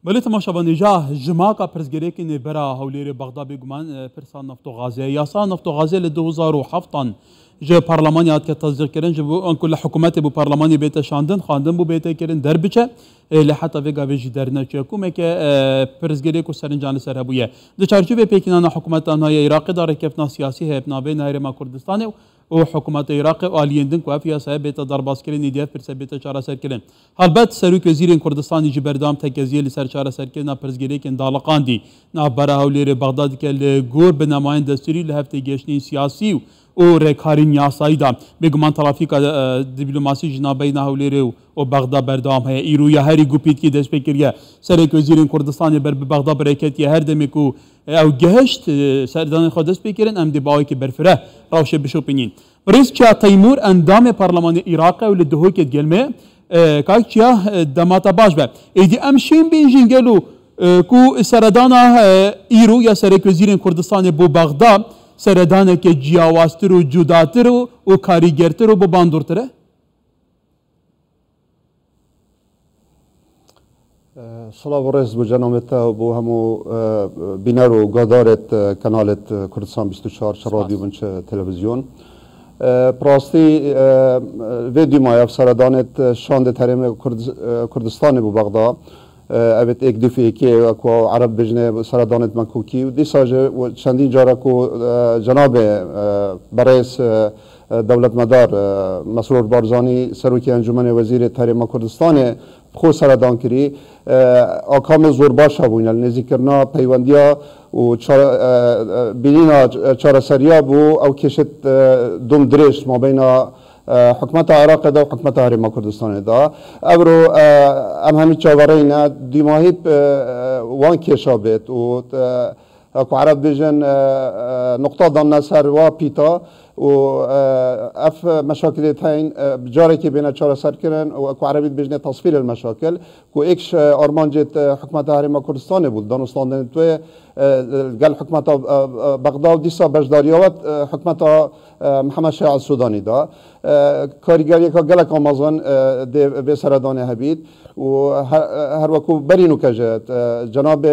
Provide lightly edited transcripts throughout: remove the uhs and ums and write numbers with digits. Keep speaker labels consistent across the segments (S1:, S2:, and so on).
S1: بله تماشاوان جا جماعة پرزگری که نبرا هولیر بغداد بگمان پرسان نفت و غازه یاسا نفت و غازه ل 2007 جه پارلمانیات که تصدیق کردن جه بو کل حکومت بو پارلمانی بیت شاندن خواندن بو بیت کردن در بچه لحظه ویگا ویجی در نچه کومه که پرزگری کو سرنجان سر هبویه دو چارچوب پیکینان حکومت آنهای عراق داره کفنا سیاسی هب نابه نهر کردستان و حکومت عراق آلیندن کو افیا صاحب بیت درباس کردن ایدیف پرس بیت چاره سر کردن البته سروک وزیر کردستان جبردام تکزیل سر چاره سر کردن پرزگری که دالقان دی نابرا هولیر بغداد که گور به نماین دستوری لهفته گشنی سیاسی و رکارین یاسایی دا بگمان ترافیک دیپلماسی جنابی نهولیر و بغداد بردام ہے ایرو یا هری گوپیت کی دست پکریه سرک وزیر کردستان بر بغداد برکت یا هر دمیکو او گهشت سردان خود دست پکرین ام دی باوی که برفره راوشه بشو پینین رئیس چا تیمور اندام پارلمان عراق و لدهوی که گلمه کاک چیا دماتا باش به ایدی امشین بینجین گلو کو سردانا ایرو یا سرک وزیر کردستان بو بغداد سردانه که جیاواستر و جداتر و کاریگرتر و بباندورتره؟
S2: سلام و رئیس بجنامت بو همو بینر و گادارت کانالت کردستان 24 رادیو بنچ تلویزیون پراستی ویدیو مایه سردانت شاند تریم کردستان بو بغداد اوت یک دفعه که کو عرب بجنه سردانت مکوکی و دیساجه و چندین جاره کو جناب برئیس دولت مدار مسرور بارزانی سروکی انجمن وزیر تحریم کردستان خو سردان کری آکام زور باش بوین نزدیک کرنا پیوندیا و بینینا چهار سریا بو او کشت دوم درشت ما بین حکومت عراق دا و حکومت حریم کردستان دا ابرو ام همی چاورین دیماهی وان کشا بیت و اکو عرب بیجن نقطه دان نصر و پیتا و اف مشاکل تاین جاری که بین چهار سر کردن و اکو عربی بیجن تصفیل المشاکل کو ایکش آرمانجت حکومت حریم کردستان بود دانستان توی قال حكومة بغداد ديسا بجداريات حكومة محمد شيع السوداني دا كاريجاري كجلك أمازون دي بسردان هبيد وهر وكو برينو كجت جناب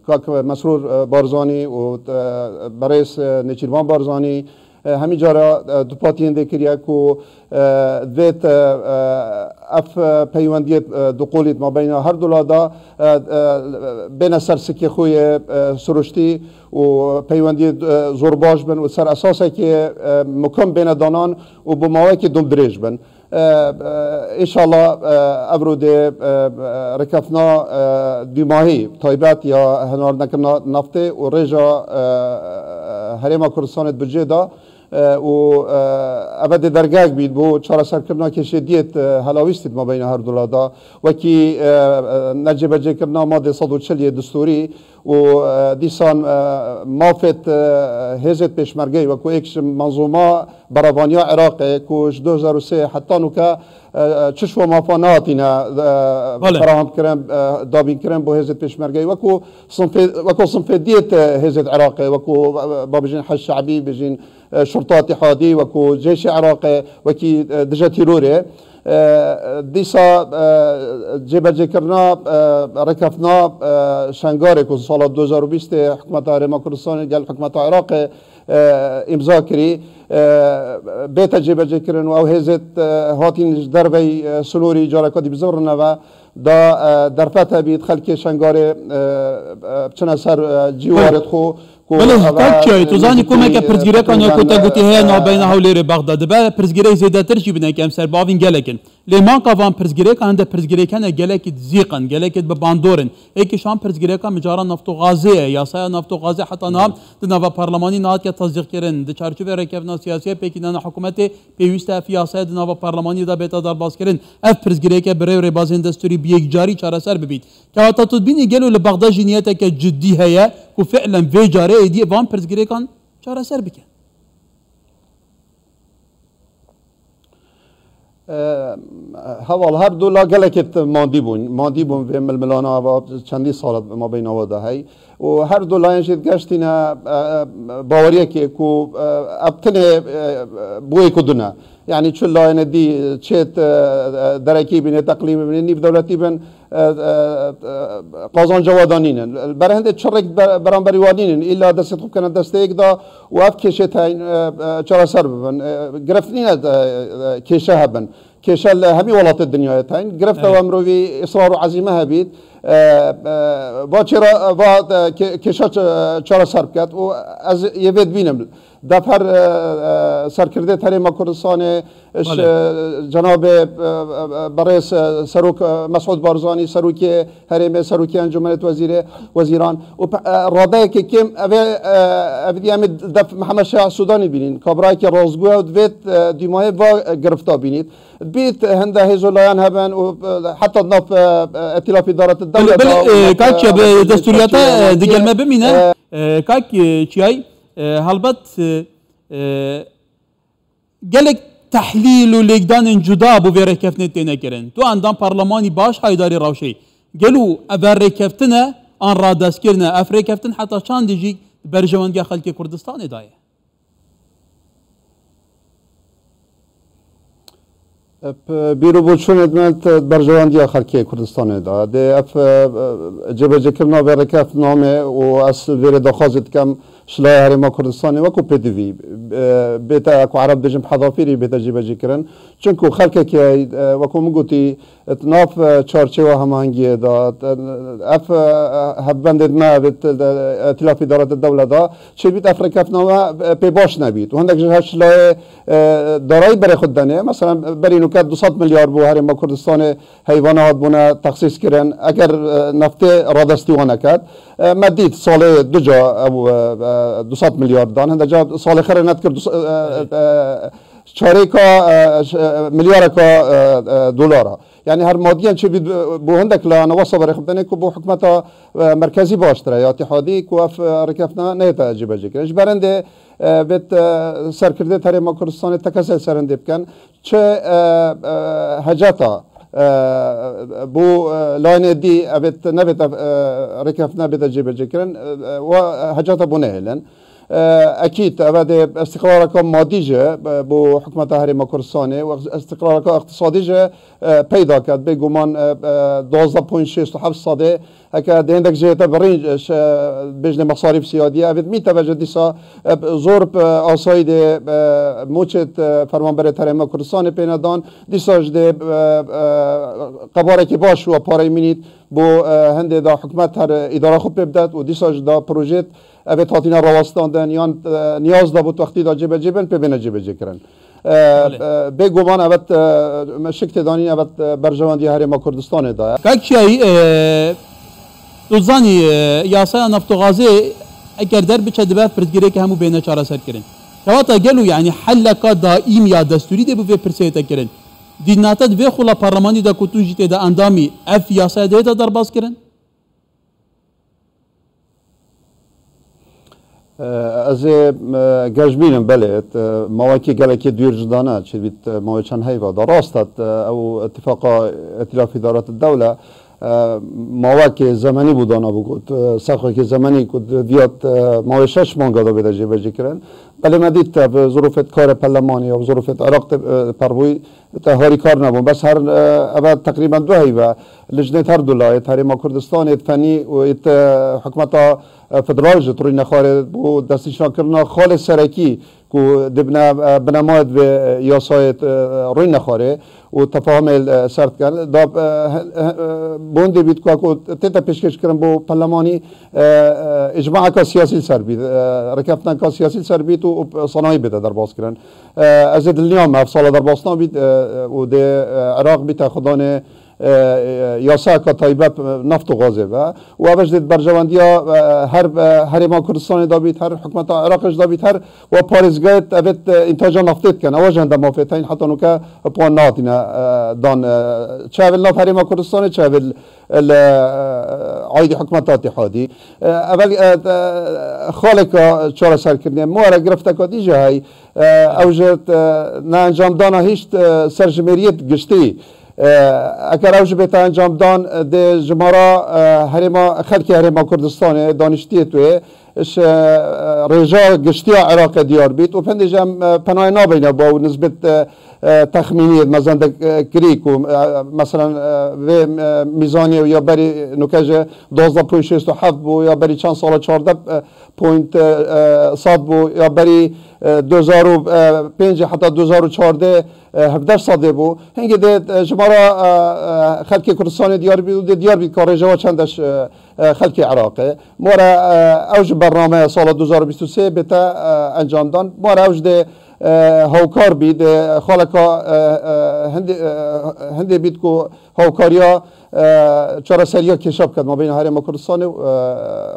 S2: كاك مسرور بارزاني وبرئيس نيشيروان بارزاني همین جارا دو پاتین دکریا کو دویت اف پیوندی دو قولیت ما بین هر دولادا بین سرسکی خوی سرشتی و پیوندی زورباش بن و سر اساسه که مکم بین دانان و بماوی که دوم دریج بن انشالله ابرو ده رکفنا دیماهی تایبت یا هنار نکنا نفته و رجا حریم کردستان بجه دا و ابد درگاه بید بو چهار سرکرنا که شدیت هلاویستید ما بین هر دولادا و کی نجی بجه کرنا ماده 140 دستوری و دیسان مافت هزت پیشمرگی و کو ایکش منظومه براوانیا عراق کوش 2003 حتی نوکا چش و مافاناتینا فراهم کرن دابین کرن بو هزت پیشمرگی و کو صنف دیت هزت عراق و کو بابجین حج شعبی بجین شرطات حادي وكو جيش عراقي وكي دجا تيروري ديسا جيبا جيكرنا ركفنا شنغاري كو سال 2020 حكومة حریم کردستان قال حكومة عراق امضا كري بيتا جيبا جيكرن او هزت هاتين دربي سنوري جاركا دي بزورنا و دا درفتا بيت خلق شنغاري بچنا سر جيوارت خو
S1: بله تاچی تو زانی کومه که پرزگیره کنه کوتا گوتی هی نابین هولیر بغداد به پرزگیره زیاده تر چی بنه که امسر باوین گلکن لیمان قوام پرزگیره کنه ده پرزگیره کنه گلکت زیقن گلکت به باندورن ایکی شام پرزگیره کنه مجارا نفت و غازه یا سایه نفت و غازه حتی نام دنوا پارلمانی نهاد که تصدیق کردن ده چارچوب رکبنا سیاسی پیکیدن حکومت پیوسته فیاسه دنوا پارلمانی دا بیت دار باز کردن اف پرزگیره که برای بازین دستوری بیک جاری چاره سر ببید که حتی تدبینی گلو لبغداد جنیته که جدی هيا وفعلا في جاره دي فان پرزگیری کن چاره سر بکن
S2: هوال هر دو لا گلکت ماندی بون و ململانا و چندی سالت ما بین آواده هی و هر دو لاینشید گشتینا باوریه که کو ابتنه بوی کدونه يعني چل لاین دی چت درکی بینه تقلیم بینه نیب دولتی بین قازان جوادانین برای هنده چرک برانبری وادینین ایلا دست خوب کنن دست یک دا و اف کشه تاین چرا سر ببن گرفتنین کشه هبن کشه همی ولات الدنیا تاین گرفت و امروی اصرار و عزیمه هبید با چرا با کشه چرا سر بکد و از یوید بینم دفر سرکرده تحریم کردستان جناب برئیس سروک مسعود بارزانی سروک حریم سروکی انجمن وزیران و رابطه که کم ابدی دف محمد شاه سودانی بینین کابرای که رازگوه و دویت دیماه با گرفتا بینید بیت هنده هزولایان هبن و حتی ناف ائتلاف اداره الدوله
S1: کاک دستوریات دیگر ما ببینه کاک چیای هلبت gelek tahlil و لگدان جدا بو وی رکفتنه تینه کرن تو اندام پارلمانی باش هایداری روشی گلو افر رکفتنه آن را دست کرنه افر رکفتن حتی چند دیجی برجوانگی خلک کردستان دایه
S2: بیرو بود چون ادمنت برجوانگی خلک کردستان دایه ده اف جبه جکرنا وی رکفت نامه و اصل وی دخوازت کم شلای هرما کردستانی وکو پدوی بیتا اکو عرب دجم حضافیری بیتا جیبه کرن چونکو خلکه که وکو مگوتی اتناف چارچه و همانگیه دا اف هبندد ما بیت ائتلاف اداره الدوله دا چه بیت افریقا فناما پی باش نبید و هندک جه شلای دارایی بری خود دنه مثلا بری نوکت 200 میلیارد بو هرما کردستان حیوانات بونه تخصیص کرن اگر نفته رادستی وانه کد مدید سال دو جا او 200 میلیارد دان هنده جا سال خیر ند کرد چاره کا میلیارد کا دلاره یعنی هر مادیان چه بید بو هندک لانه واسه برای خبتنه که بو حکمت مرکزی باشتره یا اتحادی که اف رکفنا نیتا جیبه جکرش برنده بیت سرکرده تحریم کردستان تکسل سرنده بکن چه هجاتا بو لاین دی ابت نبت رکفنا بده جیبه جکرن و هجاتا بونه هلن اكيد ابد استقرارك ماديجه بو حكومه تحريم كردستان و استقرارك اقتصاديجه پیدا کرد به گمان 12.67% هكا عندك جهه برنج بجن مصاريف سياديه ابد متوجه ديسا زور آسايد موچت فرمانبر تحریم کردستان پیندان ديسا جده قباره که باش و پاره مینید بو هنده دا حکومت هر اداره خوب بدد و دیسا جدا پروژه ابد هاتینا راستاندن یا نیاز دا بود وقتی دا جبه جبن ببینه جبه جکرن به گمان ابد شکت دانی ابد برجواندی هرما کردستان دا
S1: کاکشی دوزانی یاسای نفت و غازی اگر در بچه دبه پردگیره که همو بینه چاره سر کرن کواتا گلو یعنی حلقا دائم یا دستوری ده بو پرسیتا کرن دیناتت وی خولا پارلمانی دا کتون جیته دا اندامی اف یاسای ده دا در باز کرن
S2: از گشبینم بله مواقعی گلکی دور جدانه چه بیت مواقعان هیوا دا راستت او اتفاق ائتلاف اداره الدوله مواقع زمانی بودانا بگود سخوی که زمانی کد دیات مواقعش مانگا دا بیده جیبه جکرن بله ما دید به ظروفت کار پرلمانی یا ظروفت عراق پروی هاری کار نبود بس هر ابد تقریبا دو هیوا لجنه هر دولای تحریم کردستان فنی و ات حکومت فدرال جت روی نخاره بو دستنشان کردن خالص سرکی کو دبنا بنماد به یاسایت روی نخاره و تفاهم سرد کرد دا بوندی بیت کو تتا پیشکش کردن بو پارلمانی اجماع کا سیاسی سر بید رکفتن کا سیاسی سر بید و صنایع بده در باز کردن از اليوم افصال در باستان بید و ده عراق بیت خدانه یاسا کا طیبت نفت و غازه و اوش دید برجواندیا هر هرما کردستان دابید هر حکومت عراقش دابید هر و پاریزگایت ابد انتاج نفتید کن اوش هنده مافیتین حتی نوکا پوان ناتینا دان چاول نف هرما کردستان چاول عاید حکومت اتحادی اول خالق چهار سر کردیم موارد گرفته که دیجه های اوجت نه انجام دانا هیچ سرجمهریت گشتی اگر اوج بیت انجام دان ده جمارا هرما خلکی هرما کردستان دانشتی توی اش رجال گشتی عراق دیار بیت و پندجم پناه نابینه با نسبت تخمینی مزند کریک و مثلا و میزانی یا بری نکاج 12.67 بو یا بری چند سال 14.1 بو یا بری 2005 حتی 2014 17 بو هنگی ده جمارا خلق کردستان دیار بید که رجوع چندش خلق عراقه مورا اوج برنامه سال 2023 بتا انجام دان مورا اوج ده هاوکار بید خالقا هندی بید که هاوکاریا چرا سریا کشاب کرد ما بین هرم کردستان و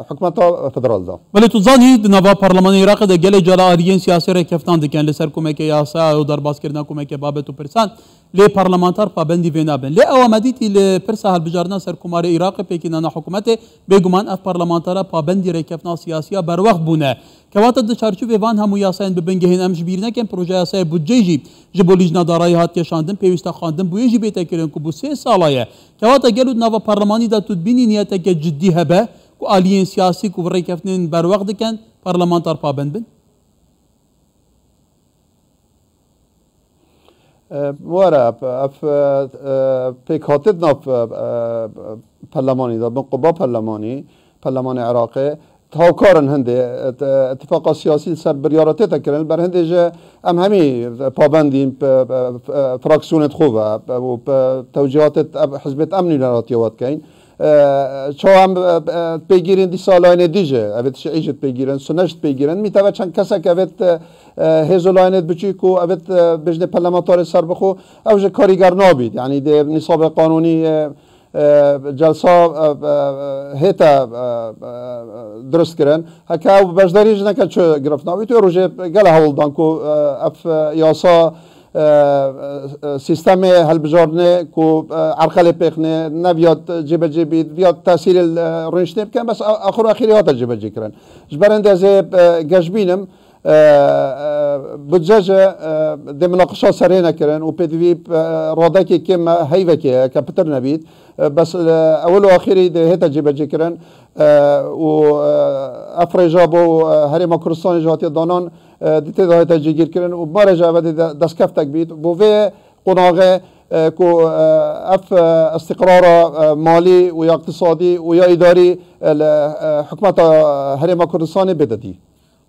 S2: حکومت فدرال دا.
S1: ولی تو زانی نوا پارلمان عراق ده گله جلا آریین سیاسی را کفتان دکن لسر کمک یاسا و در باز کردن کمک بابت و پرسان لی پارلمانتار پابندی وینابن لی اوامدیتی لی پرسا هل بجارنا سر کمار عراق پیکینانا حکومت بگمان اف پارلمانتارا پابندی را کفتان سیاسی بر وقت بونه كواتد دشارچو وان همو یاساین ببنگهین امش بیرنه کن پروژه یاسای بودجه جی جبولیجنا دارایی هات کشاندن پیوستا خواندن بوی جی بیتا کرن که بو 3 سالایه كواتا گلود نوا پارلمانی دا تود بینی نیتا که جدی هبه که آلیین سیاسی که ورای کفتنین بر وقت کن پارلمانتار پابند بن
S2: وارا اف پیک هاتد ناف پارلمانی دا بنقبا پارلمان عراقه هاوکارن هنده اتفاق سیاسی سر بریارته تکرن بر هنده جه همی پابندیم فراکسیونت خوبه و توجیهات حزبت امنی نراتیوات کن چو هم پیگیرن دی سالاین دیجه اوید شعیجت پیگیرن سنشت پیگیرن میتوه چند کسا که اوید هزولاینت بچی که اوید بجن پرلمانتار سر بخو اوجه کاریگر نابید یعنی دی نصاب قانونی جلسه هیتا درست کردن هکا بجداریش نکرد چه گرفت ناوی تو روزه گله هولدان کو اف یاسا سیستم هل بجارنه کو عرقله پیخنه نبیاد جبه جبید بیاد تاثیر رنشته بکن بس آخر آخری هات جبه جی کردن جبرنده از گشبینم بودجه ده مناقشه سره نکردن و پدوی راده که کم هیوه که کپتر نبید بس اول و آخری ده هتا جبه جی کردن و افرجا بو هرم کردستان جهاتی دانان دیده ده هتا جگیر کردن و بارجا و دستکفتک بید بو وی قناغه کو اف استقرار مالی و یا اقتصادی و یا اداری حکومت هرم کردستان بددی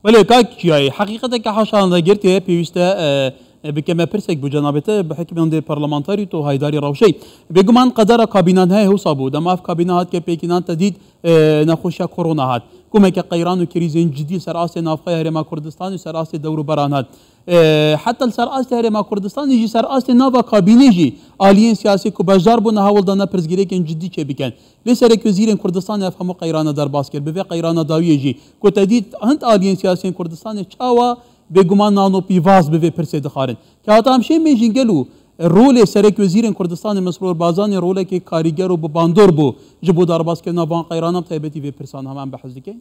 S1: ولی کاکی حقیقتا که حاشان دگرتی پیوسته بكما برسك بجنابته بحكم دي برلمانتاري تو هايداري روشي بيغمان قدر كابينان هي هو صابو دما في كابينات كبيكينان تديد نخوشا كورونا هات كما كقيران وكريزين جديد سراسي نافقه هرما كردستان وسراسي دور برانات حتى السراسي هرما كردستان يجي سراسي نافا كابيني جي آليين سياسي كو بجار بو نهاول دانا برزگيريكن جدي چه بكن لسرك وزيرين كردستان يفهمو قيران در باسكر بفي قيران داويه جي كو تديد هند آليين سياسي كردستان چاوا بگمان نانو پیواز به پرسه دخارن که حتی همشه میجین گلو رول سرک وزیر کردستان مسرور بازان رول که کاریگر و باندور بو جبو دارباس که نوان قیرانم تایبتی به پرسان همان بحث دیگه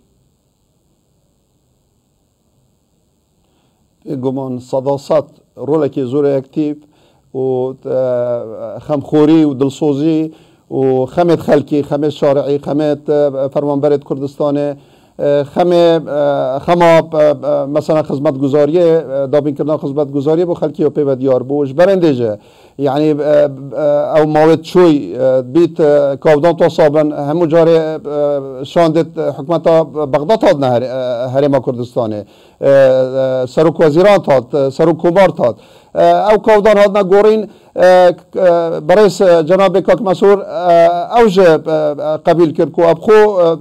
S2: بگمان صداست رول که زور اکتیو و خمخوری و دلسوزی و خمت خلکی خمت شارعی خمت فرمانبرد کردستان خما مثلا خدمت گزاریه دابین کردن خدمت گزاریه با خلکی و پیو دیار بوش برندیجه یعنی او مواد شوی بیت کاودان تو صابن همو جاره شاندت حکومت بغداد هاد نه هرم کردستانه سروک وزیران هاد سروک کمار هاد او کاودان هاد نگورین برئیس جناب کاک مسعود اوج قبیل کرد کو اب خو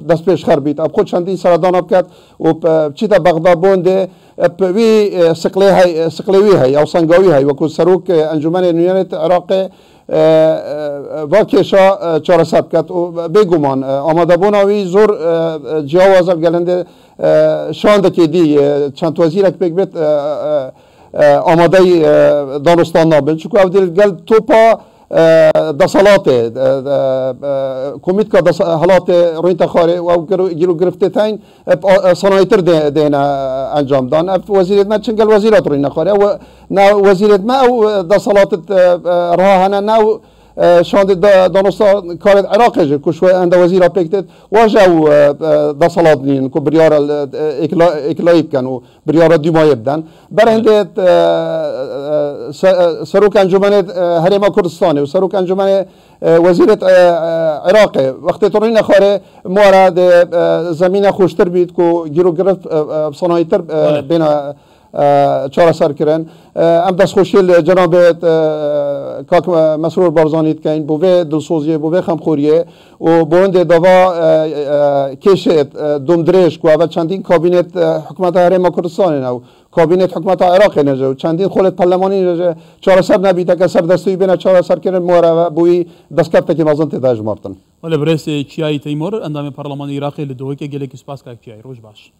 S2: دست پیش خربید اب خود چندین سردان اب کرد و چیتا بغداد بونده وی سقلوی های او سنگاوی های و کو سروک انجمن نیونت عراق واکشا چهار سب کرد و بگمان آماده بوناوی زور جیاوازم گلنده شانده که دی چند وزیرک بگبت آماده دانستان نابن چون که دیل گل توپا دسالات کمیت که دسالات رویت خاره و گیرو گرفته تاین صنایتر دینا انجام دان وزیرت ما چنگل وزیرات روی نخاره و نا وزیرت ما او دسالات راه هنه ناو شاند دانستان کار عراق جه کشوی اند وزیر پیکت واجه و دسالات نین کو بریار اکلایی کن و بریار دیمای بدن برنده سروک انجمن هرما کردستان و سروک انجمن وزیرت عراقی وقتی طوری نخاره موارد زمین خوشتر بید که گیرو گرفت صنایتر بین چهار سر کردن ام دست خوشیل جناب کاک مسرور بارزانیت که این بوه دلسوزیه بوه خمخوریه و بوند دوا کشت دمدرش که اول چندین کابینت حکومت هرما کردستان نو کابینت حکومت عراق نجا و چندین خولت پارلمانی نجا چهار سر نبیده که سر دستی بین چهار سر کردن موارد بوی دستکفت که مازن تداج مارتن
S1: ولی برس چیای تیمور اندام پارلمان عراقی لدوه که گله کسپاس که چیای روش باش